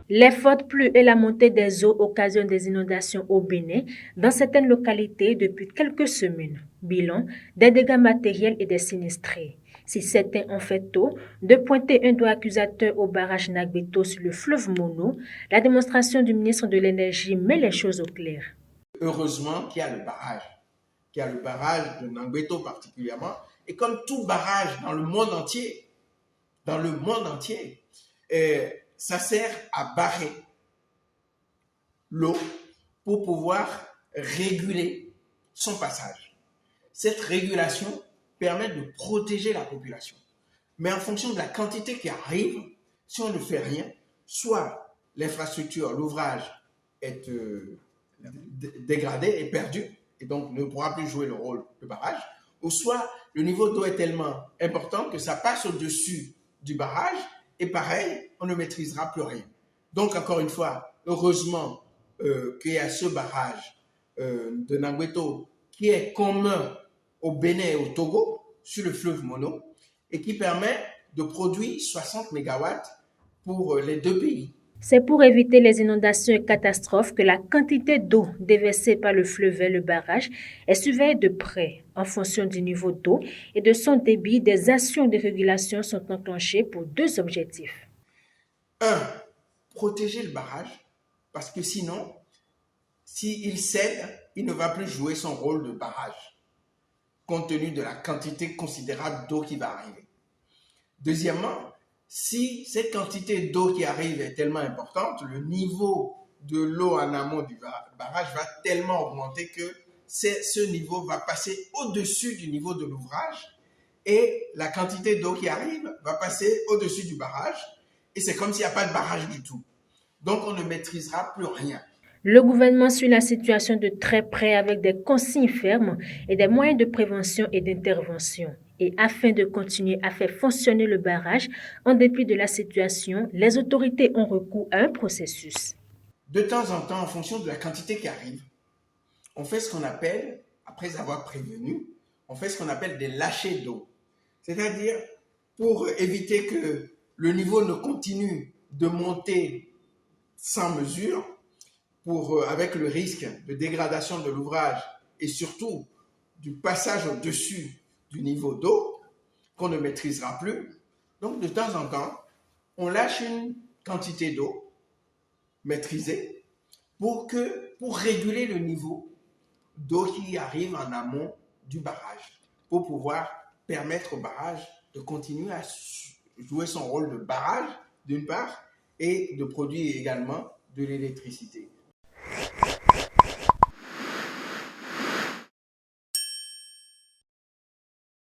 Les fortes pluies et la montée des eaux occasionnent des inondations au Bénin dans certaines localités depuis quelques semaines. Bilan, des dégâts matériels et des sinistrés. Si certains ont fait tôt de pointer un doigt accusateur au barrage Nagbeto sur le fleuve Mono, la démonstration du ministre de l'Énergie met les choses au clair. Heureusement qu'il y a le barrage de Nagbeto particulièrement, et comme tout barrage dans le monde entier, ça sert à barrer l'eau pour pouvoir réguler son passage. Cette régulation permet de protéger la population. Mais en fonction de la quantité qui arrive, si on ne fait rien, soit l'infrastructure, l'ouvrage est dégradé et perdu, et donc ne pourra plus jouer le rôle de barrage, ou soit le niveau d'eau est tellement important que ça passe au-dessus du barrage, et pareil, on ne maîtrisera plus rien. Donc, encore une fois, heureusement qu'il y a ce barrage de Nagbeto qui est commun au Bénin et au Togo, sur le fleuve Mono, et qui permet de produire 60 MW pour les deux pays. C'est pour éviter les inondations et catastrophes que la quantité d'eau déversée par le fleuve vers le barrage est surveillée de près. En fonction du niveau d'eau et de son débit, des actions de régulation sont enclenchées pour deux objectifs. Un, protéger le barrage, parce que sinon, s'il cède, il ne va plus jouer son rôle de barrage, compte tenu de la quantité considérable d'eau qui va arriver. Deuxièmement, si cette quantité d'eau qui arrive est tellement importante, le niveau de l'eau en amont du barrage va tellement augmenter que ce niveau va passer au-dessus du niveau de l'ouvrage et la quantité d'eau qui arrive va passer au-dessus du barrage et c'est comme s'il n'y a pas de barrage du tout. Donc on ne maîtrisera plus rien. Le gouvernement suit la situation de très près avec des consignes fermes et des moyens de prévention et d'intervention. Et afin de continuer à faire fonctionner le barrage, en dépit de la situation, les autorités ont recours à un processus. De temps en temps, en fonction de la quantité qui arrive, on fait ce qu'on appelle, après avoir prévenu, on fait ce qu'on appelle des lâchers d'eau. C'est-à-dire, pour éviter que le niveau ne continue de monter sans mesure, avec le risque de dégradation de l'ouvrage et surtout du passage au-dessus du niveau d'eau qu'on ne maîtrisera plus. Donc, de temps en temps, on lâche une quantité d'eau maîtrisée pour réguler le niveau d'eau qui arrive en amont du barrage, pour pouvoir permettre au barrage de continuer à jouer son rôle de barrage, d'une part, et de produire également de l'électricité.